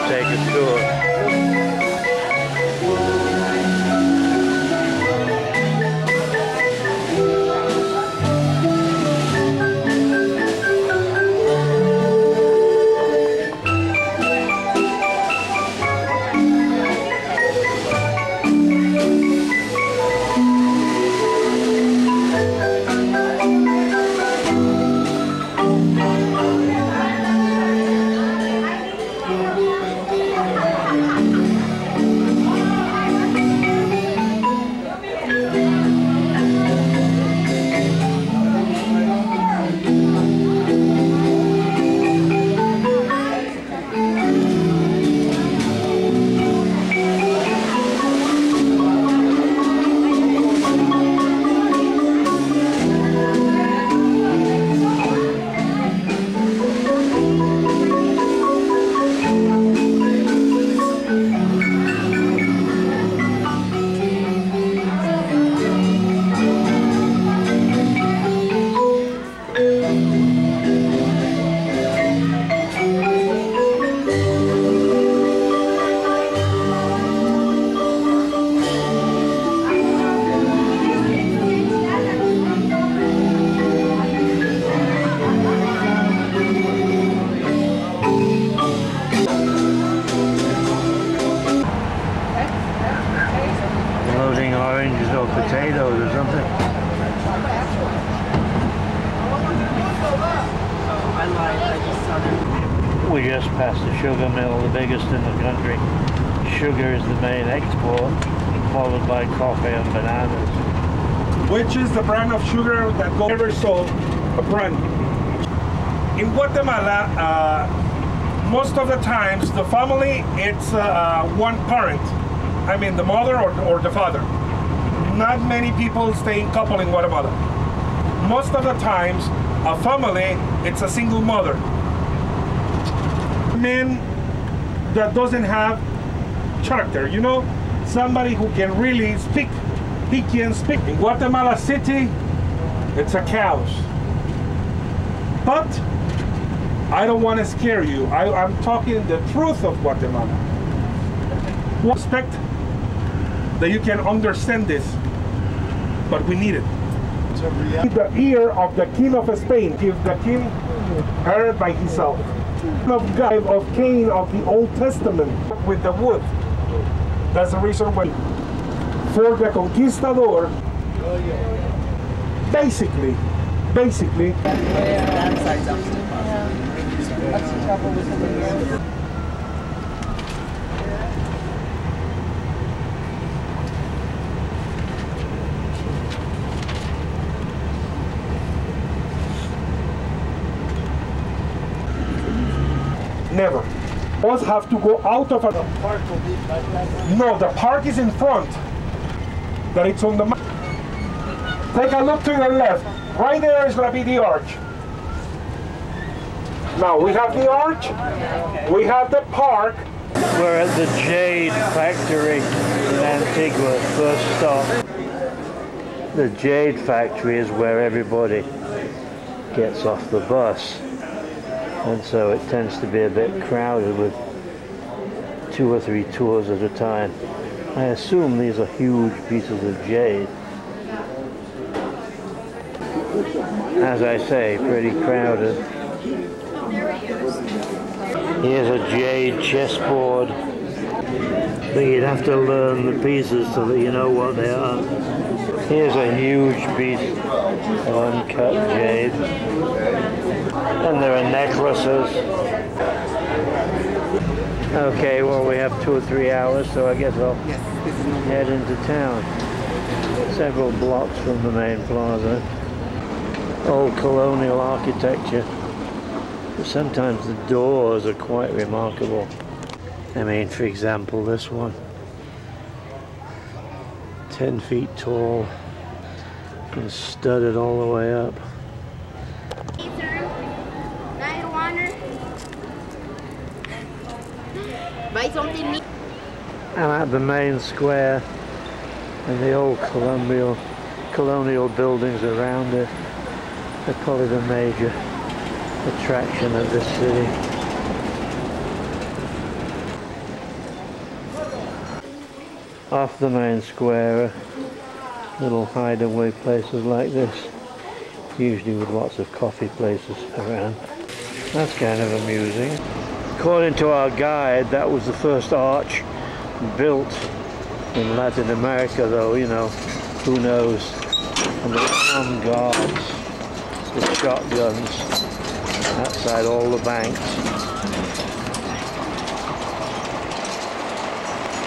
take a tour. Oranges or potatoes or something. We just passed the sugar mill, the biggest in the country. Sugar is the main export, followed by coffee and bananas. Which is the brand of sugar that goes ever sold a brand? In Guatemala, most of the times the family, it's one parent. I mean the mother or the father. Not many people stay in couple in Guatemala. Most of the times, a family, it's a single mother. Man that doesn't have character, you know, somebody who can really speak. He can speak. In Guatemala City, it's a chaos. But I don't want to scare you. I'm talking the truth of Guatemala. I expect that you can understand this, but we need it. The ear of the king of Spain, if the king heard by himself. Of God of Cain of the Old Testament with the wood. That's the reason why for the conquistador, basically. Never. Us have to go out of a park. No, the park is in front. That it's on the map. Take a look to your left. Right there is going to be the arch. Now we have the arch. We have the park. We're at the Jade Factory in Antigua, first stop. The Jade Factory is where everybody gets off the bus. And so it tends to be a bit crowded with 2 or 3 tours at a time. I assume these are huge pieces of jade. As I say, pretty crowded. Here's a jade chessboard, but you'd have to learn the pieces so that you know what they are. Here's a huge piece of uncut jade. And there are necklaces. Okay, well we have 2 or 3 hours, so I guess I'll head into town. Several blocks from the main plaza. Old colonial architecture. Sometimes the doors are quite remarkable. I mean, for example, this one. 10 feet tall and studded all the way up. And at the main square and the old colonial buildings around it are probably the major attraction of this city. off the main square, little hideaway places like this, usually with lots of coffee places around. That's kind of amusing. According to our guide, that was the first arch built in Latin America, though, you know, who knows. And the armed guards with shotguns outside all the banks.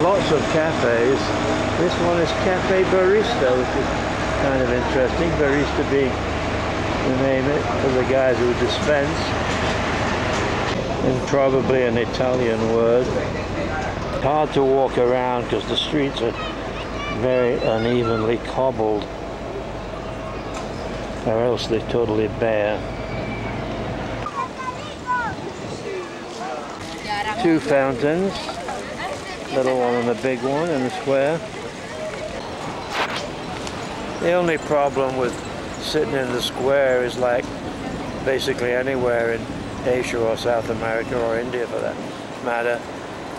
Lots of cafes. This one is Cafe Barista, which is kind of interesting. Barista being the name for the guys who dispense, and probably an Italian word. Hard to walk around because the streets are very unevenly cobbled, or else they're totally bare. Two fountains, little one and a big one in the square. The only problem with sitting in the square is, like basically anywhere in Asia or South America or India for that matter,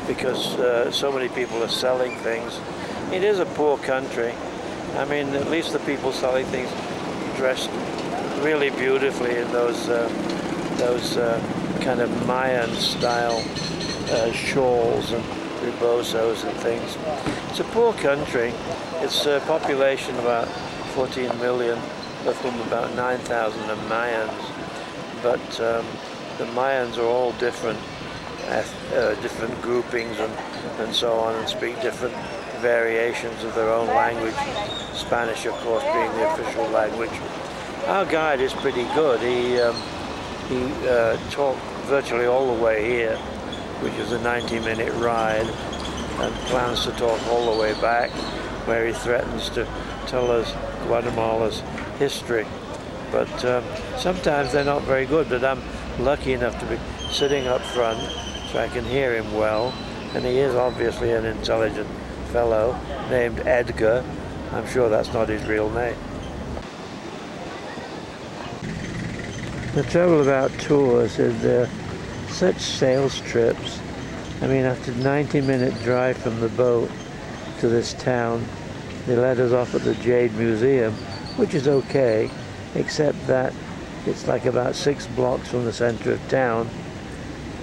because so many people are selling things. It is a poor country. I mean, at least the people selling things dressed really beautifully in those kind of Mayan style shawls and rebosos and things. It's a poor country. Its population about 14 million, of whom about 9,000 are Mayans. But the Mayans are all different groupings and so on, and speak different variations of their own language. Spanish, of course, being the official language. Our guide is pretty good. He talked virtually all the way here, which is a 90-minute ride, and plans to talk all the way back, where he threatens to tell us Guatemala's history. But sometimes they're not very good, but I'm lucky enough to be sitting up front so I can hear him well, and he is obviously an intelligent fellow named Edgar. I'm sure that's not his real name. The trouble about tours is they're such sales trips. I mean, after a 90-minute drive from the boat to this town, they let us off at the Jade Museum, which is okay, except that it's like about 6 blocks from the center of town.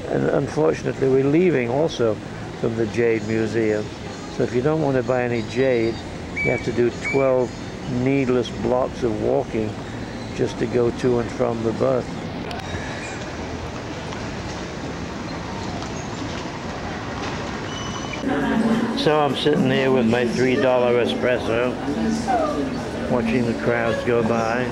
And unfortunately, we're leaving also from the Jade Museum. So if you don't want to buy any jade, you have to do 12 needless blocks of walking just to go to and from the bus. So I'm sitting here with my $3 espresso, watching the crowds go by.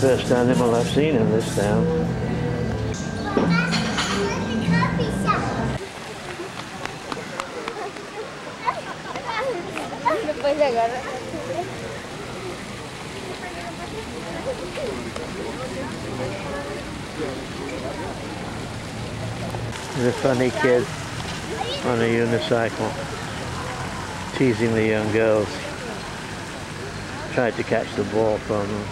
First animal I've seen in this town. There's a funny kid on a unicycle teasing the young girls. Tried to catch the ball from them.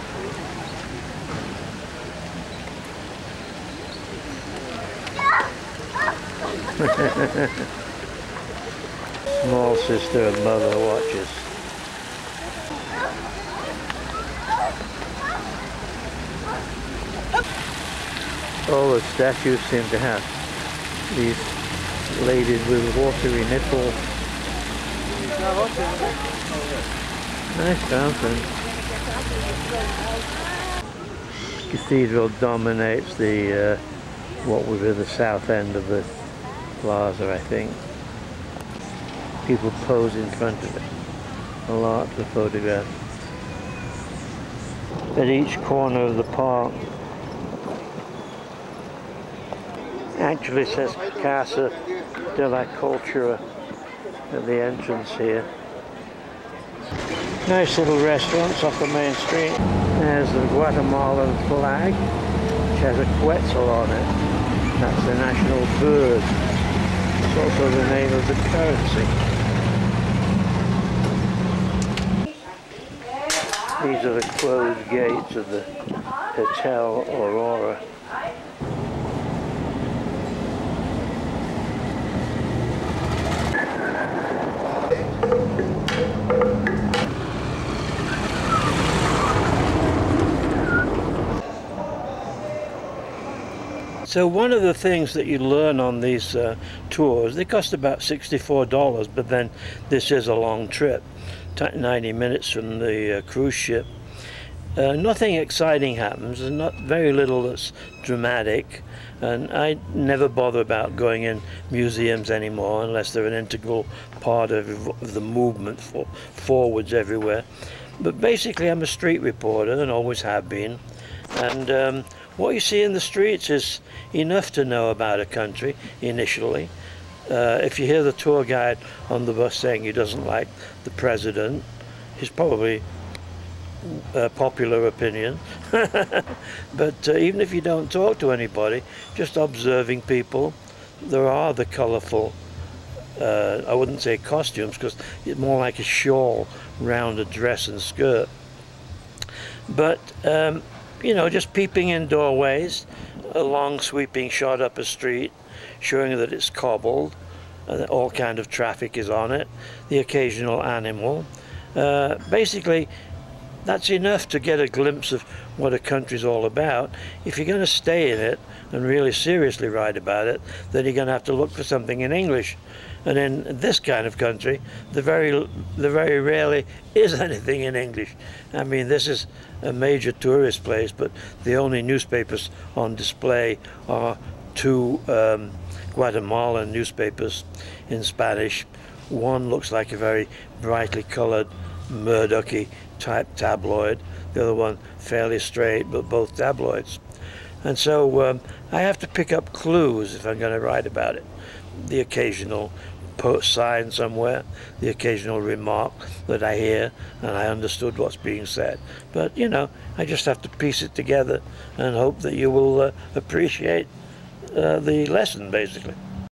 Small sister and mother watches. All the statues seem to have these ladies with watery nipples. Nice fountain. Cathedral dominates the what would be the south end of the plaza, I think. People pose in front of it a lot to photograph. At each corner of the park actually says Casa de la Cultura at the entrance here. Nice little restaurants off the main street. There's the Guatemalan flag, which has a quetzal on it. That's the national bird. It's also the name of the currency. These are the closed gates of the Hotel Aurora. So one of the things that you learn on these tours, they cost about $64, but then this is a long trip, 90 minutes from the cruise ship. Nothing exciting happens, there's not very little that's dramatic, and I never bother about going in museums anymore unless they're an integral part of the movement forwards everywhere. But basically I'm a street reporter and always have been, and what you see in the streets is enough to know about a country initially. If you hear the tour guide on the bus saying he doesn't like the president, he's probably a popular opinion. But even if you don't talk to anybody, just observing people, there are the colourful, I wouldn't say costumes, because it's more like a shawl round a dress and skirt. But you know, just peeping in doorways, a long sweeping shot up a street showing that it's cobbled, that all kind of traffic is on it, the occasional animal. Basically, that's enough to get a glimpse of what a country's all about. If you're going to stay in it and really seriously write about it, then you're going to have to look for something in English. And in this kind of country, there very rarely is anything in English. I mean, this is a major tourist place, but the only newspapers on display are two Guatemalan newspapers in Spanish. One looks like a very brightly colored Murdoch-y type tabloid, the other one fairly straight, but both tabloids. And so I have to pick up clues if I'm going to write about it. The occasional post sign somewhere, the occasional remark that I hear and I understood what's being said. But you know, I just have to piece it together and hope that you will appreciate the lesson, basically.